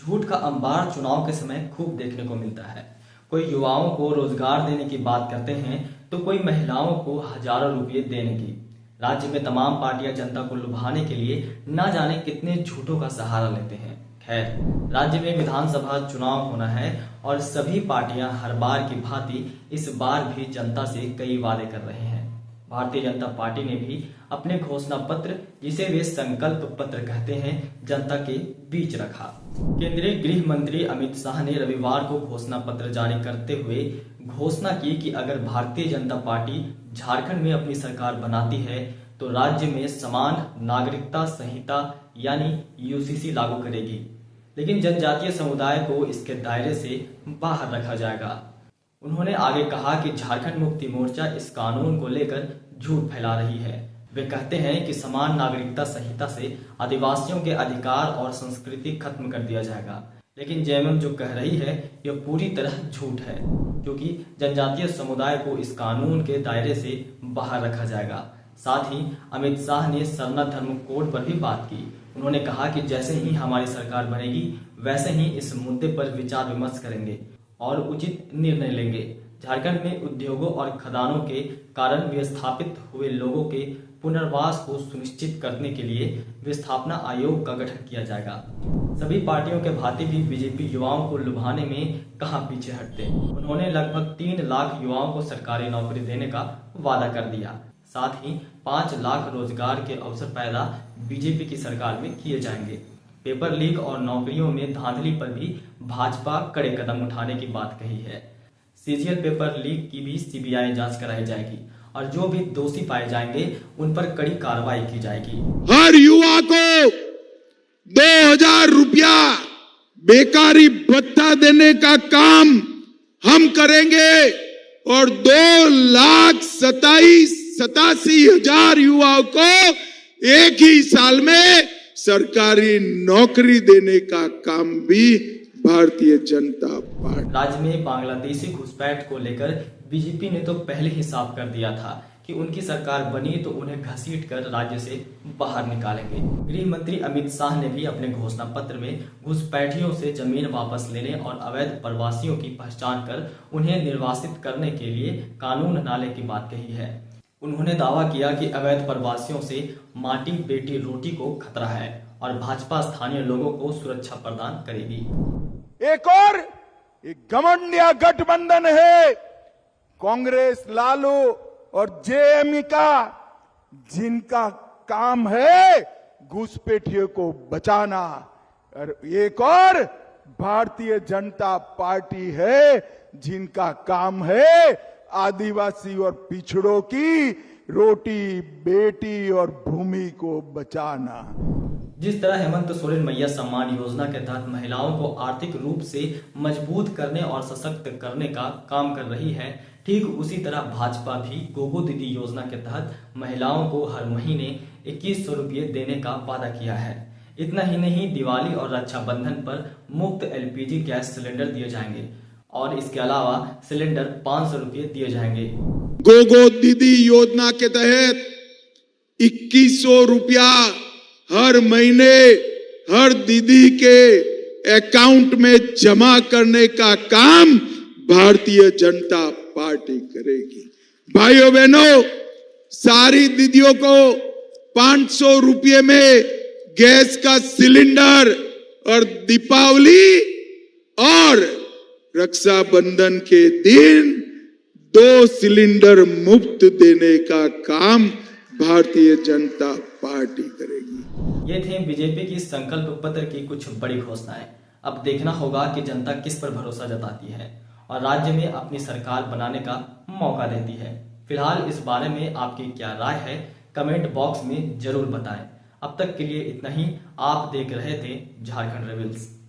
झूठ का अंबार चुनाव के समय खूब देखने को मिलता है। कोई युवाओं को रोजगार देने की बात करते हैं तो कोई महिलाओं को हजारों रुपये देने की। राज्य में तमाम पार्टियां जनता को लुभाने के लिए न जाने कितने झूठों का सहारा लेते हैं। खैर, राज्य में विधानसभा चुनाव होना है और सभी पार्टियां हर बार की भांति इस बार भी जनता से कई वादे कर रहे हैं। भारतीय जनता पार्टी ने भी अपने घोषणा पत्र, जिसे वे संकल्प पत्र कहते हैं, जनता के बीच रखा। केंद्रीय गृह मंत्री अमित शाह ने रविवार को घोषणा पत्र जारी करते हुए घोषणा की कि अगर भारतीय जनता पार्टी झारखंड में अपनी सरकार बनाती है तो राज्य में समान नागरिकता संहिता यानी यूसीसी लागू करेगी, लेकिन जनजातीय समुदाय को इसके दायरे से बाहर रखा जाएगा। उन्होंने आगे कहा कि झारखंड मुक्ति मोर्चा इस कानून को लेकर झूठ फैला रही है। वे कहते हैं कि समान नागरिकता संहिता से आदिवासियों के अधिकार और संस्कृति खत्म कर दिया जाएगा, लेकिन जेएमएम जो कह रही है यह पूरी तरह झूठ है, क्योंकि जनजातीय समुदाय को इस कानून के दायरे से बाहर रखा जाएगा। साथ ही अमित शाह ने सरना धर्म कोड पर भी बात की। उन्होंने कहा कि जैसे ही हमारी सरकार बनेगी वैसे ही इस मुद्दे पर विचार विमर्श करेंगे और उचित निर्णय लेंगे। झारखंड में उद्योगों और खदानों के कारण विस्थापित हुए लोगों के पुनर्वास को सुनिश्चित करने के लिए विस्थापना आयोग का गठन किया जाएगा। सभी पार्टियों के भांति भी बीजेपी युवाओं को लुभाने में कहां पीछे हटते। उन्होंने लगभग 3 लाख युवाओं को सरकारी नौकरी देने का वादा कर दिया। साथ ही 5 लाख रोजगार के अवसर पैदा बीजेपी की सरकार में किए जाएंगे। पेपर लीक और नौकरियों में धांधली पर भी भाजपा कड़े कदम उठाने की बात कही है। सीजीएल पेपर लीक की भी सीबीआई जांच कराई जाएगी और जो भी दोषी पाए जाएंगे उन पर कड़ी कार्रवाई की जाएगी। हर युवा को 2000 रुपया बेकारी भत्ता देने का काम हम करेंगे और 2,87,000 युवाओं को एक ही साल में सरकारी नौकरी देने का काम भी भारतीय जनता पार्टी। राज्य में बांग्लादेशी घुसपैठ को लेकर बीजेपी ने तो पहले ही साफ कर दिया था कि उनकी सरकार बनी तो उन्हें घसीटकर राज्य से बाहर निकालेंगे। गृह मंत्री अमित शाह ने भी अपने घोषणा पत्र में घुसपैठियों से जमीन वापस लेने और अवैध प्रवासियों की पहचान कर उन्हें निर्वासित करने के लिए कानून लाने की बात कही है। उन्होंने दावा किया कि अवैध प्रवासियों से माटी बेटी रोटी को खतरा है और भाजपा स्थानीय लोगों को सुरक्षा प्रदान करेगी। एक और घमंडिया गठबंधन है कांग्रेस, लालू और जेएमएम का, जिनका काम है घुसपैठियों को बचाना। और एक और भारतीय जनता पार्टी है जिनका काम है आदिवासी और पिछड़ों की रोटी बेटी और भूमि को बचाना। जिस तरह हेमंत सोरेन मैया सम्मान योजना के तहत महिलाओं को आर्थिक रूप से मजबूत करने और सशक्त करने का काम कर रही है, ठीक उसी तरह भाजपा भी गोगो दीदी योजना के तहत महिलाओं को हर महीने 2100 रुपये देने का वादा किया है। इतना ही नहीं, दिवाली और रक्षाबंधन पर मुफ्त एलपीजी गैस सिलेंडर दिए जाएंगे और इसके अलावा सिलेंडर 500 रुपये दिए जाएंगे। गोगो दीदी योजना के तहत 2100 रुपया हर महीने हर दीदी के अकाउंट में जमा करने का काम भारतीय जनता पार्टी करेगी। भाइयों बहनों, सारी दीदियों को 500 रुपये में गैस का सिलेंडर और दीपावली और रक्षाबंधन के दिन 2 सिलेंडर मुफ्त देने का काम भारतीय जनता पार्टी करेगी। ये थे बीजेपी की संकल्प पत्र की कुछ बड़ी घोषणाएं। अब देखना होगा कि जनता किस पर भरोसा जताती है और राज्य में अपनी सरकार बनाने का मौका देती है। फिलहाल इस बारे में आपकी क्या राय है, कमेंट बॉक्स में जरूर बताएं। अब तक के लिए इतना ही। आप देख रहे थे झारखंड रेविल्स।